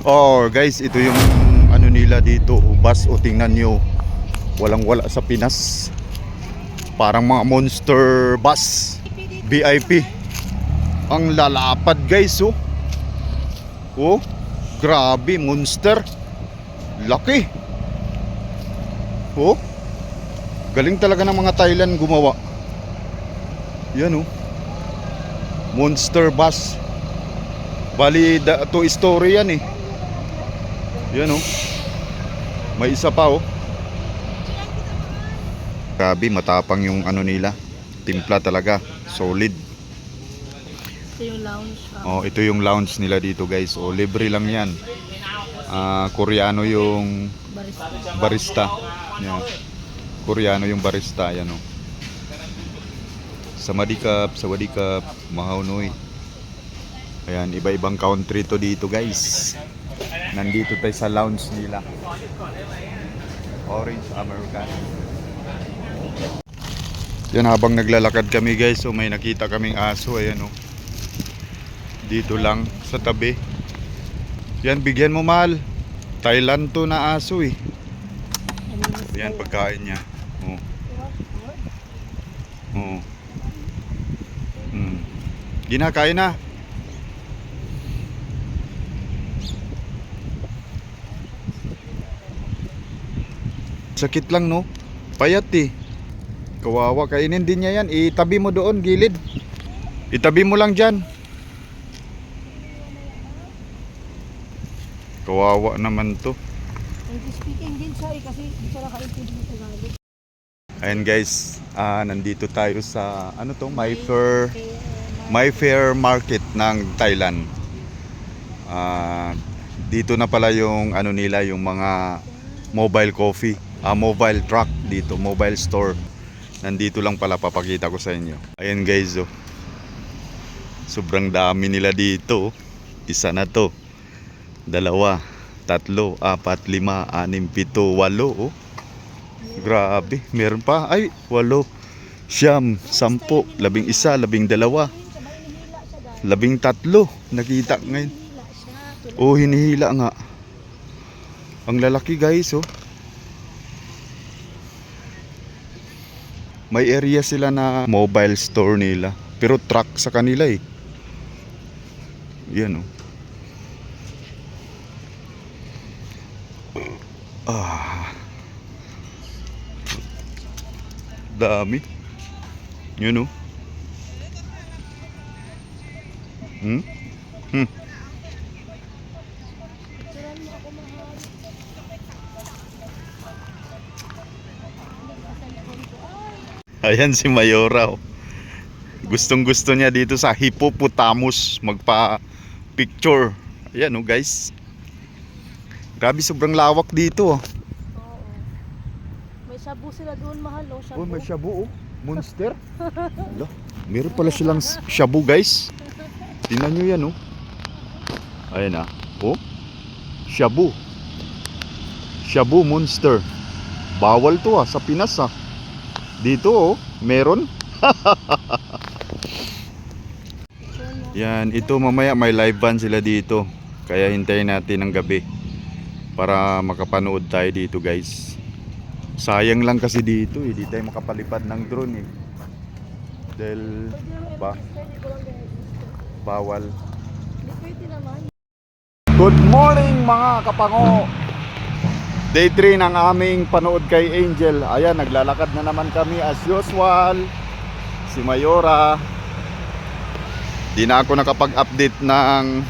Oh guys, ito yung ano nila dito, bus. O tingnan nyo, walang wala sa Pinas. Parang mga monster bus, VIP. Ang lalapad guys, oh. Oh, grabe, monster. Laki. Oh, galing talaga ng mga Thailand gumawa. Yan, oh, monster bus. Bali, 2 story yan eh. Yan, oh. May isa pa, oh. Grabe, matapang yung ano nila. Timpla talaga, solid. Ito yung lounge. Oh, ito yung lounge nila dito guys. Oh, libre lang yan. Koreano yung barista. Yan. Koreano yung barista, yan, oh. Sawadikap, sawadikap, mahaunoy. Ayan, iba-ibang country to dito guys. Nandito tayo sa lounge nila. Orange Americano. Yan, habang naglalakad kami guys, so may nakita kaming aso. Ayan, oh. Dito lang sa tabi. Yan, bigyan mo mahal. Thailand to na aso eh. Yan, pagkain niya. Oh. Oh. Ginakain na. Sakit lang, no? Payat eh. Kawawa, kainin din niya yan. Itabi mo doon, gilid. Itabi mo lang dyan. Kawawa naman to. Speaking din siya eh, kasi di siya nakaintindi ng Tagalog. Ayan guys, nandito tayo sa ano to, Mayfair Market ng Thailand. Dito na pala yung ano nila, yung mga mobile coffee, mobile truck dito, mobile store. Nandito lang pala, papakita ko sa inyo. Ayan guys, oh. Sobrang dami nila dito. Isa na to, 2, 3, 4, 5, 6, 7, 8, oh. Grabe, meron pa. Ay, 8, 9, 10, 11, 12, 13. Nakita ngayon. Oh, hinihila nga. Ang lalaki guys, oh. May area sila na mobile store nila, pero truck sa kanila eh. Yan, oh. Dami. Yun, oh. Ayan si Mayora, oh. Gustong gusto niya dito sa hippopotamus magpa picture. Ayan, oh guys. Grabe, sobrang lawak dito, oh. May shabu sila doon, mahal, oh. Shabu. Oh, may shabu, oh. Monster. Ala, meron pala silang shabu guys. Tingnan nyo yan, oh. Ayan, ah. Oh, shabu. Shabu monster. Bawal to, sa Pinas, Dito, oh, meron. Yan, ito mamaya may live band sila dito. Kaya hintayin natin ng gabi para makapanood tayo dito guys. Sayang lang kasi dito eh, di tayo makapalipad ng drone eh. Dahil bawal. Good morning mga kapango. Day 3 ng aming panood kay Angel. Ayan, naglalakad na naman kami as usual. Si Mayora. Di na ako nakapag-update ng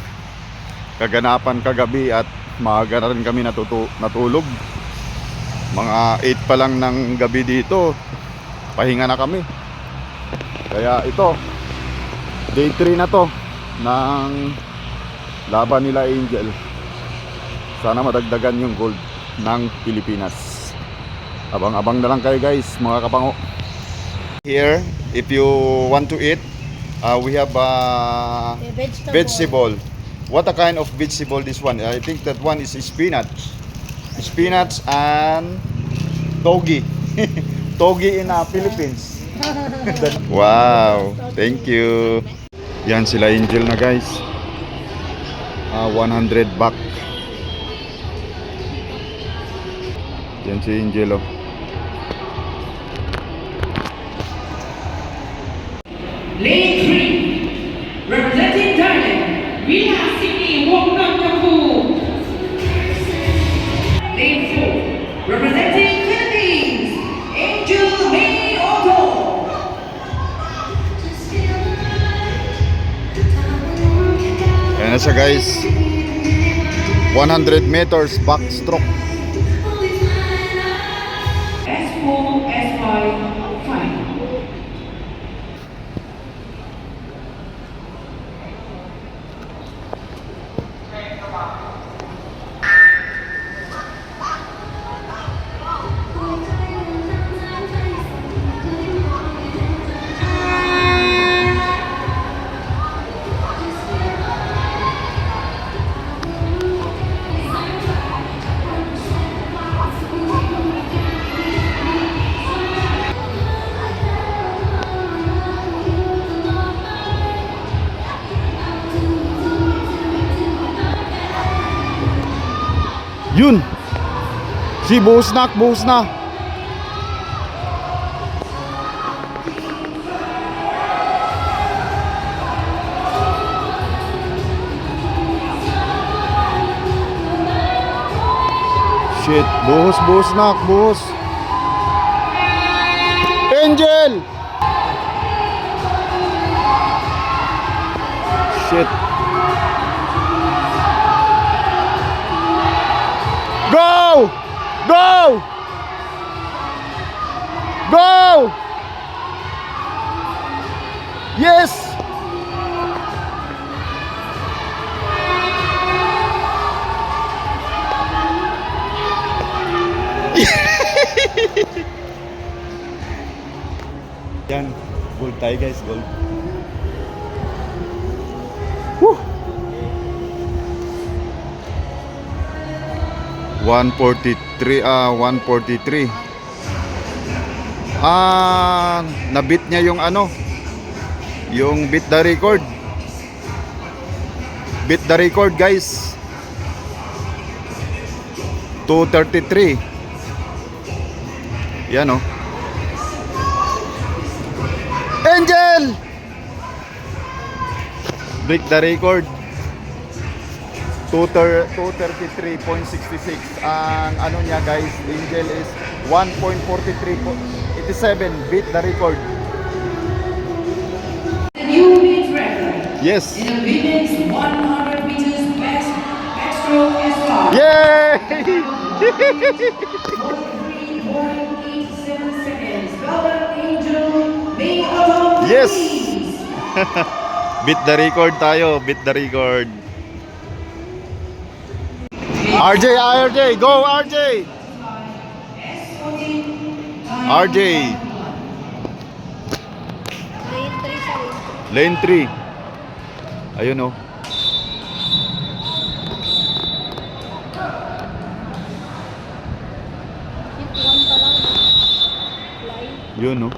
kaganapan kagabi at maaga na rin kami natulog. Mga 8 pa lang ng gabi dito. Pahinga na kami. Kaya ito, day 3 na to ng laban nila Angel. Sana madagdagan yung gold ng Pilipinas. Abang-abang na lang kayo guys, mga kapango. Here, if you want to eat, we have vegetable. What a kind of vegetable this one? I think that one is spinach. Spinach and togi. Togi in Philippines. Wow, thank you. Yan sila Angel na guys. 100 baht Yan si Angel, oh. Lane 3, representing Thailand, Rina Sydney Wongnampapu. Lane 4, representing Philippines, Angel May Otto. Ayan na siya, guys. 100 meters backstroke. S4, S5, 5. Yun! Si buhos na, buhos na. Shit, buhos na, buhos. Angel! Shit. Go! Go! Go! Yes! Yan, gold tayo guys, gold. Woo! 143, 143. Nabit niya yung ano, yung beat the record. Beat the record, guys. 233. Yan, oh. Angel! Beat the record. 233.66. Ang ano niya, guys, Angel is 1.4387. Beat the record. The new meet record. Yes. In the women's 100 meters backstroke S5. Yay! 43.87 seconds. Well done, Angel May Otto. Yes. Beat the record tayo. Beat the record. RJ, go RJ! RJ! Lane 3 sa lane. Lane 3. Ayun, oh. Hit 1 pa lang. Fly. Yun, oh.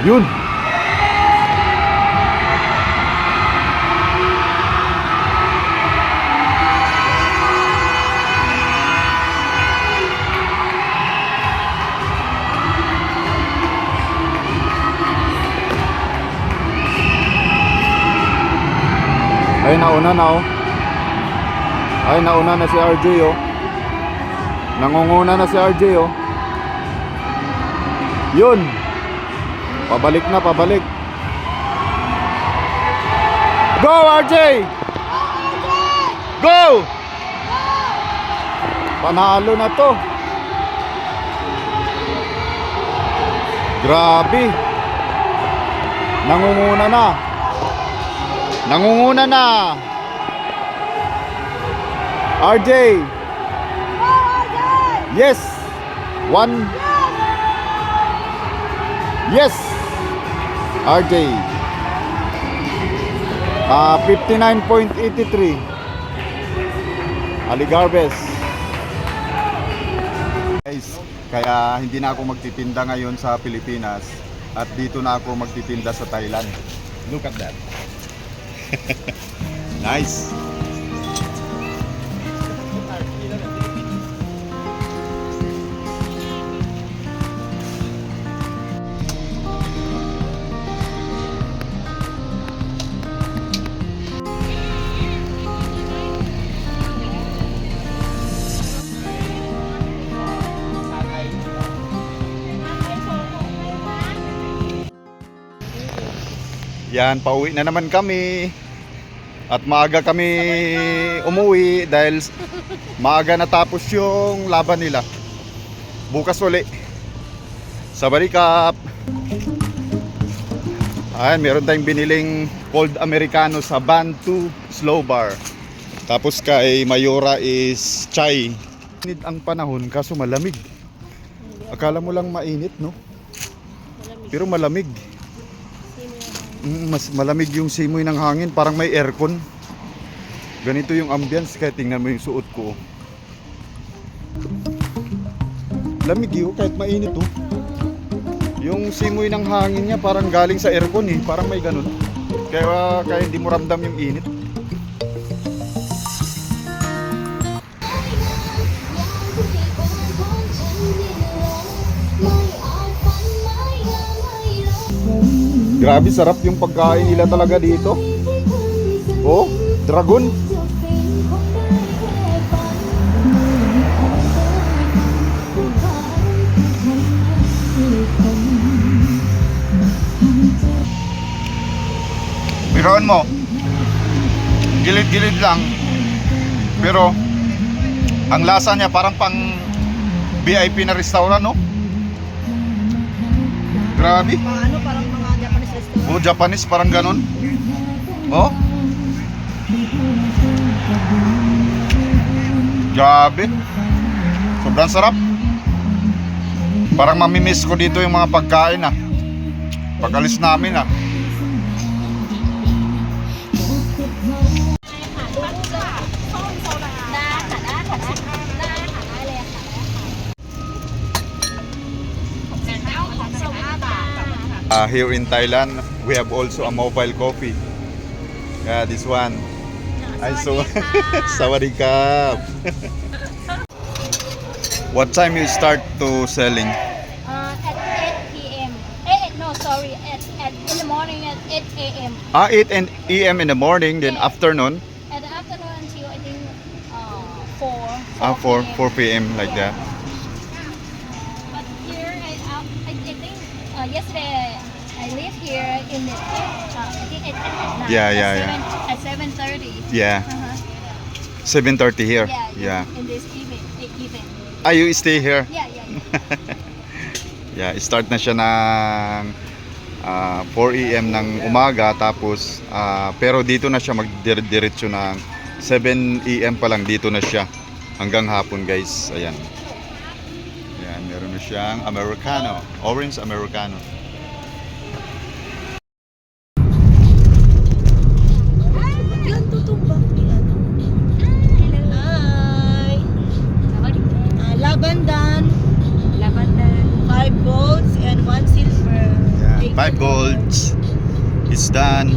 Yun. Ay, nauna na, oh. Ay, nauna na si RJ, oh. Nangunguna na si RJ, oh. Yun. Pabalik na, pabalik. Go, RJ! Go! Panalo na to. Grabe. Nangunguna na. Nangunguna na. RJ. Yes. One. Yes. RJ. 59.83. Aligarbes. Guys, kaya hindi na ako magtitinda ngayon sa Pilipinas At dito na ako magtitinda sa Thailand. Look at that. Nice. Yan, pauwi na naman kami. At maaga kami umuwi dahil maaga natapos yung laban nila. Bukas uli sa Barikap. Ayan, meron tayong biniling cold Americano sa Bantu Slow Bar. Tapos kay Mayora is chai. Init ang panahon kaso malamig. Akala mo lang mainit, no? Pero malamig. Mas malamig yung simoy ng hangin, parang may aircon. Ganito yung ambience, kaya tingnan mo yung suot ko. Lamig yun, kahit mainit oh. Yung simoy ng hangin niya parang galing sa aircon eh, parang may ganun. Kaya hindi mo ramdam yung init. Grabe, sarap yung pagkain nila talaga dito. Oh, dragon. Biroon mo. Gilid-gilid lang. Pero ang lasa niya parang pang VIP na restaurant, no? Grabe. Paano, parang mga Japanese restaurant. Oh, Japanese, parang ganun. Oh. Grabe. Sobrang sarap. Parang mamimiss ko dito yung mga pagkain ah. Pag-alis namin ah. Here in Thailand, we have also a mobile coffee. Yeah, this one. I saw. Sawadee-krap. What time you start to selling? At 8 p.m. No, sorry. In the morning at 8 a.m. 8 a.m. in the morning, then Yeah. afternoon. At the afternoon until I think 4. 4 p.m. like that. But here, I think yesterday I live here in the I think at 9. Yeah. At 7:30. Yeah. 7:30 here. Yeah. In this evening. You stay here? Yeah. Yeah, start na siya ng 4 a.m. ng umaga, tapos pero dito na siya magdiretso ng 7 a.m. pa lang, dito na siya hanggang hapon, guys. Ayan. Ayan, meron na siyang Americano, orange Americano. Yan, tutumbak nila. Hi! Labandan. 5 golds and 1 silver. Yeah, 5 golds. It's done.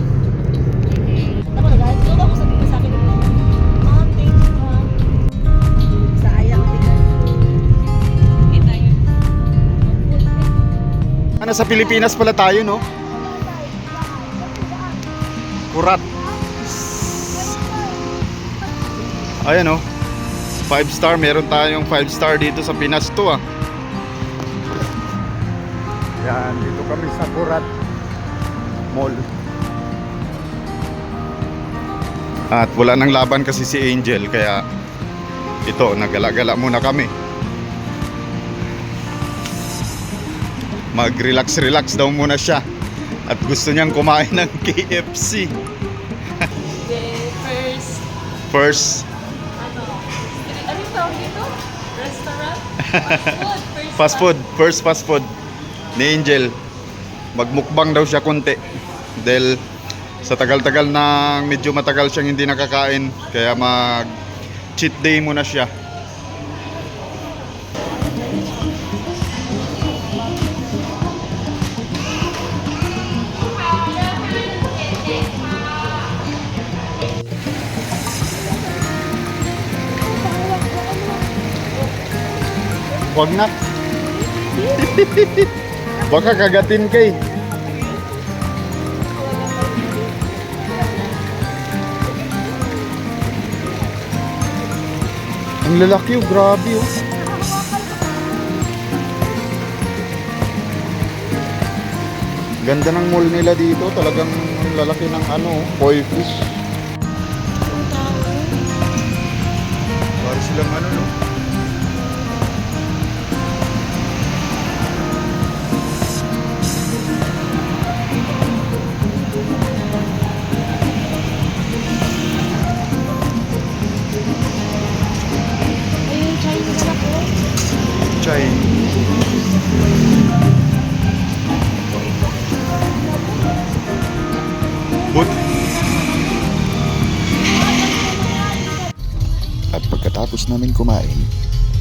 Ako nag-add. So, ako sabi mo sa akin. Oh, thank you. Sayang din. Kita yun. Sa Pilipinas pala tayo, no? Kurat. Ayan, oh. 5 star. Meron tayong 5 star dito sa Pinas to, ah. Yan, dito kami sa Kurat Mall. At wala nang laban kasi si Angel, kaya ito, nagala-gala muna kami. Mag-relax daw muna siya. At gusto niyang kumain ng KFC. First. Ano yung tawag dito? Restaurant? First fast food ni Angel. Magmukbang daw siya konti dahil sa tagal-tagal na medyo matagal siyang hindi nakakain, kaya mag cheat day muna siya. Huwag na. Baka kagatin kay. Ang lalaki oh, grabe oh. Ganda ng mall nila dito, talagang ang lalaki ng ano, koi fish. Para silang ano no. Ay, Chinese na po. Chay. But at pagkatapos namin kumain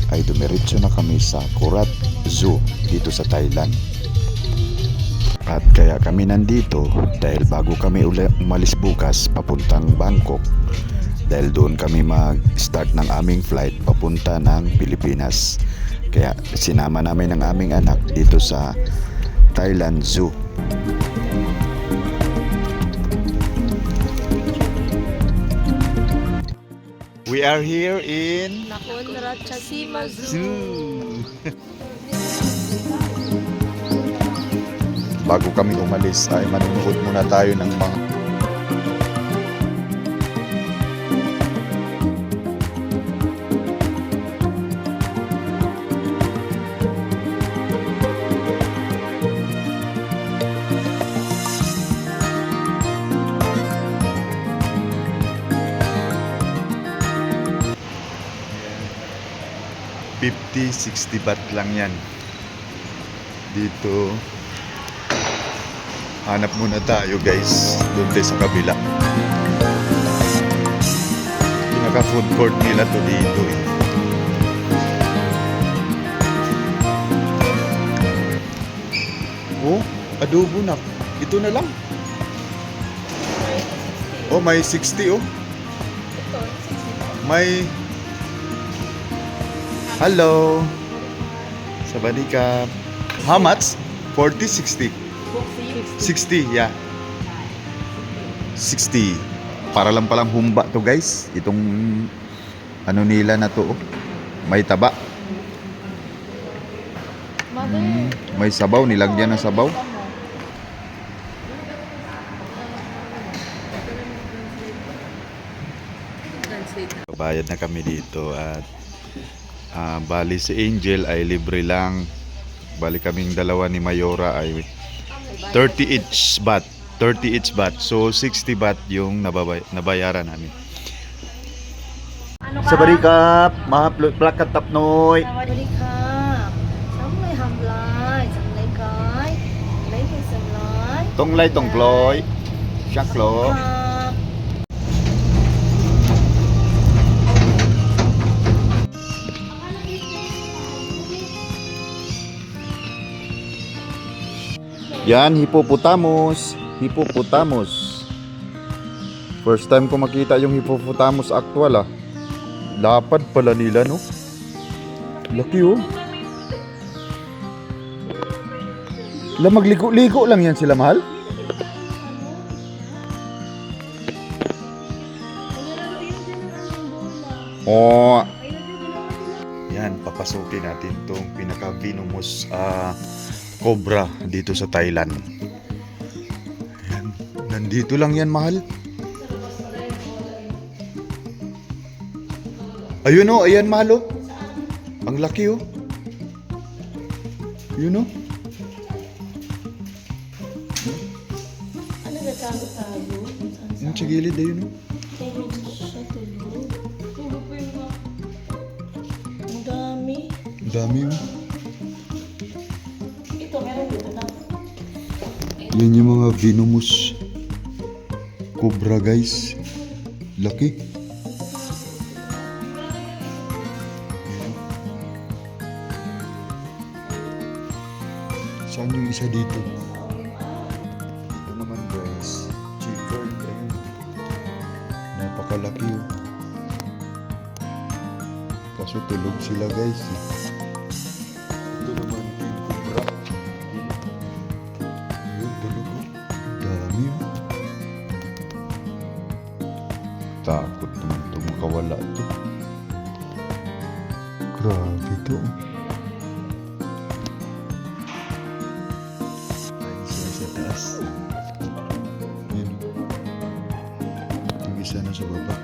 ay dumiretso na kami sa Korat Zoo dito sa Thailand. At kaya kami nandito dahil bago kami umalis bukas papuntang Bangkok, dahil doon kami mag-start ng aming flight papunta ng Pilipinas. Kaya sinama namin ang aming anak dito sa Thailand Zoo. We are here in Nakon Ratchasima Zoo. Zoo. Bago kami umalis ay manunood muna tayo ng mga $50-60 baht lang yan. Dito hanap muna tayo guys, doon tayo sa kabila. Pinaka food court nila to dito eh. Oh, adobo na. Ito na lang. Oh, may 60 oh. May hello. Sawadika. How much? 40, 60? 60, yeah. 60. Para lang palang humba to guys. Itong ano nila na to. Oh. May taba. May sabaw. Nilagyan ng sabaw. Bayad na kami dito at bali si Angel ay libre lang. Bali kaming dalawa ni Mayora ay 30 each baht. 30 each baht. So 60 baht yung nabayaran namin. Ano ka? Sabarikap, mahaplo plakat tapnoy. สวัสดีค่ะสำเลยทำลายสำเลยก้อยเลยเป็นสำลาย Tonglay tongkloy. Shaklo. ครับ Yan, hippopotamus. Hippopotamus. First time ko makita yung hippopotamus actual ah. Lapad pala nila no. Laki oh. La magligo-ligo lang yan sila mahal. Oh. Yan, papasukin natin tong pinaka-venomous cobra dito sa Thailand. Ayan. Nandito lang yan, mahal. Ayun oh, ayan mahal oh. Ang laki oh. Yun oh. Ano ba tago-tago? Yung sa gilid ayun oh. Tulog siya, tulog. Tulog pa yung mga... Ang dami. Ang dami oh. Ito, meron dito na. Yan yung mga venomous cobra guys. Laki. Saan yung isa dito? Ito naman guys. Chicard. Ayun. Napakalaki oh. Kaso tulog sila guys. Nakakatakot naman ito makawala ito. Grabe ito. Ay, isa sa taas. Yun. Yung isa na sa baba.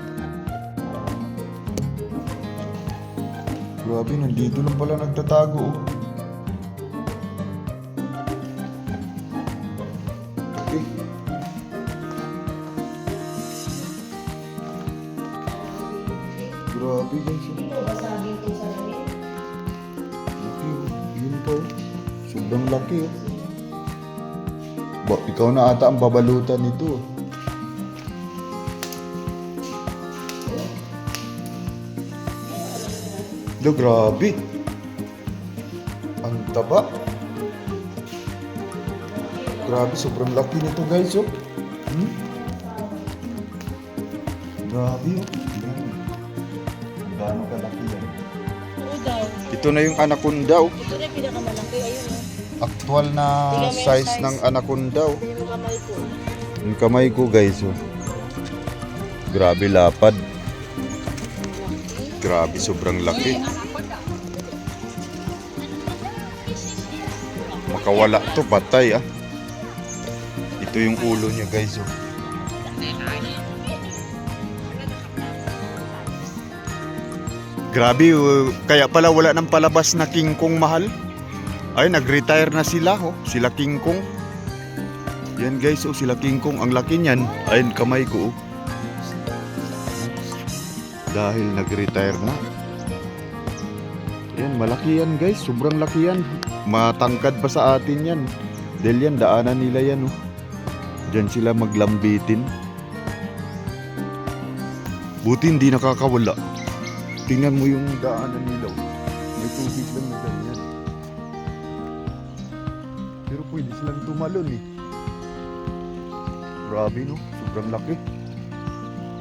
Grabe, nandito lang pala nagtatago. Okay. Grabe guys. Basagin ko sa rin. Laki oh. Yun po. Sobrang laki oh. Ikaw na ata ang babalutan nito. Grabe. Ang taba. Grabe, sobrang laki nito guys oh. Grabe oh. Gaano kalaki yan? Oo daw. Ito na yung anaconda oh. Ito na yung pinakamalaki. Ayun o. Actual na Tingnan mo yung size size. ng anaconda oh. Ito yung kamay ko. Yung kamay ko guys oh. Grabe lapad. Grabe sobrang laki. Makawala to patay ah. Ito yung ulo niya guys oh. Grabe kaya pala wala nang palabas na King Kong mahal. Ay nag-retire na sila oh. Sila King Kong. Yan guys oh, sila King Kong. Ang laki niyan. Ayun kamay ko oh. Dahil nag-retire na. Yan, malaki yan guys. Sobrang laki yan. Matangkad pa sa atin yan. Dahil yan, daanan nila yan oh. Diyan sila maglambitin. Buti hindi nakakawala. Tingnan mo yung daanan nila oh. May tubig lang na ganyan. Pero pwede silang tumalon eh. Grabe no, sobrang laki.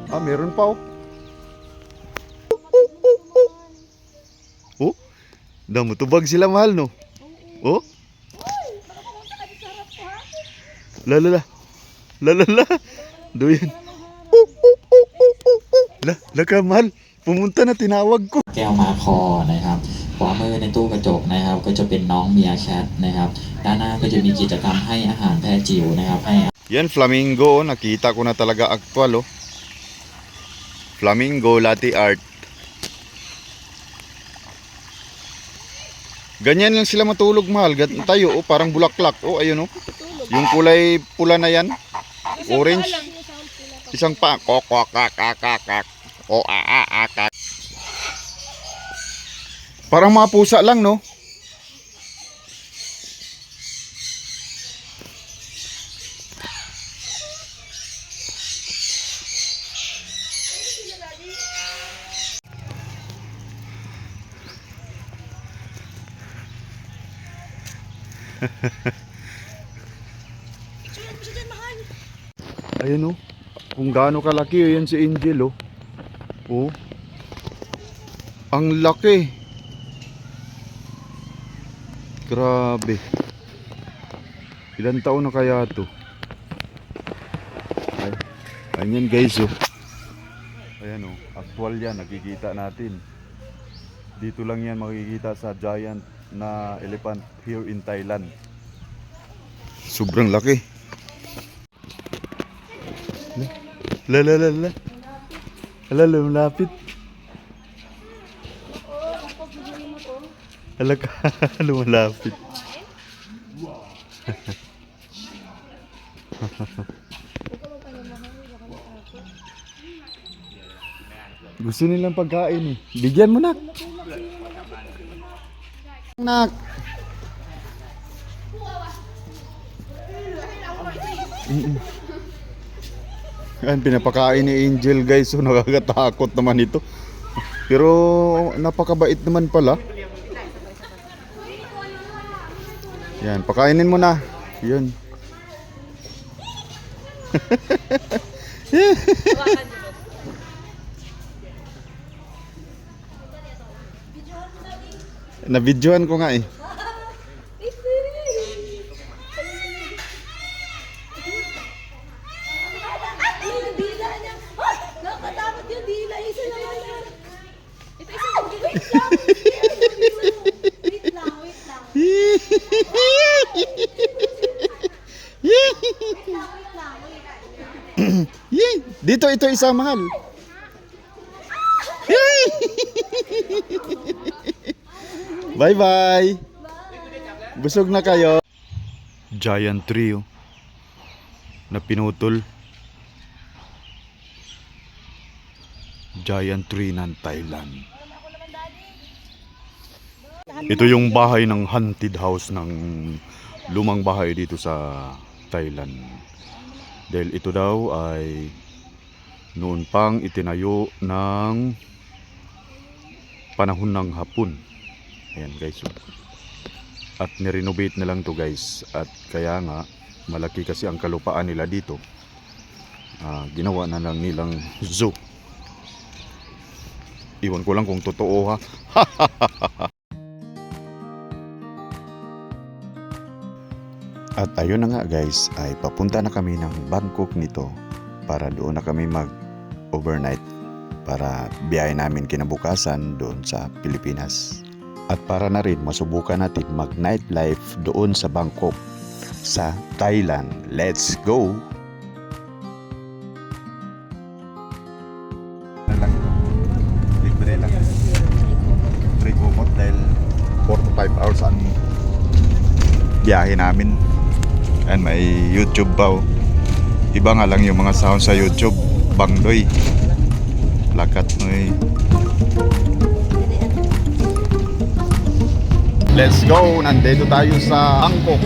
Ah, meron pa oh. Oh, damo tubag sila mahal no. Oh. La la la. La la la. Doyan. La ka mahal. Pumunta na tinawag ko. แก้วมาคอนะครับขวามือในตู้กระจกนะครับก็จะเป็นน้องเมียแคทนะครับด้านหน้าก็จะมีกิจกรรมให้อาหารแพะจิ๋วนะครับให้ Yan, flamingo. Nakita ko na talaga actual, oh. Flamingo latte art. Ganyan lang sila matulog, mahal. Tayo, oh, parang bulaklak. Oh, ayun, oh. Yung kulay pula na yan. Orange. Isang pa. Kokokakakakak. O, aakak. Parang mga pusa lang, no? Ayan oh. Kung gaano kalaki oh, yan si Angel oh. Oh. Ang laki. Grabe. Ilan taon na kaya to? Ay, ayan guys oh. Ayan oh, actual yan, nakikita natin. Dito lang yan makikita sa giant na elephant here in Thailand. Sobrang laki. La la la la. Hala, lumapit. Hala ka, lumalapit. Gusto nilang pagkain eh. Bigyan mo nak. Nak. Yan, pinapakain ni Angel guys. So nakakatakot naman ito. Pero napakabait naman pala. Yan, pakainin mo na. Yun. Na-videoan ko nga eh. Ay, nabila niya. Ay, nakatakot Dito ito isa mahal. Yay! Bye bye. Busog na kayo. Giant tree na pinutol. Giant tree ng Thailand. Ito yung bahay ng haunted house ng lumang bahay dito sa Thailand. Dahil ito daw ay noon pang itinayo ng panahon ng Hapon. Ayan guys. At nirenovate na lang to guys. At kaya nga malaki kasi ang kalupaan nila dito. Ginawa na lang nilang zoo. Iwan ko lang kung totoo ha. At ayun na nga guys, ay papunta na kami ng Bangkok nito para doon na kami mag-overnight para biyahe namin kinabukasan doon sa Pilipinas. At para na rin masubukan natin mag-nightlife doon sa Bangkok, sa Thailand. Let's go! Libre lang. Free kumot dahil 4 to 5 hours ang biyahe namin. And may YouTube pa. Iba nga lang yung mga sound sa YouTube. Bangdoy. Lakat mo eh. Let's go! Nandito tayo sa Bangkok.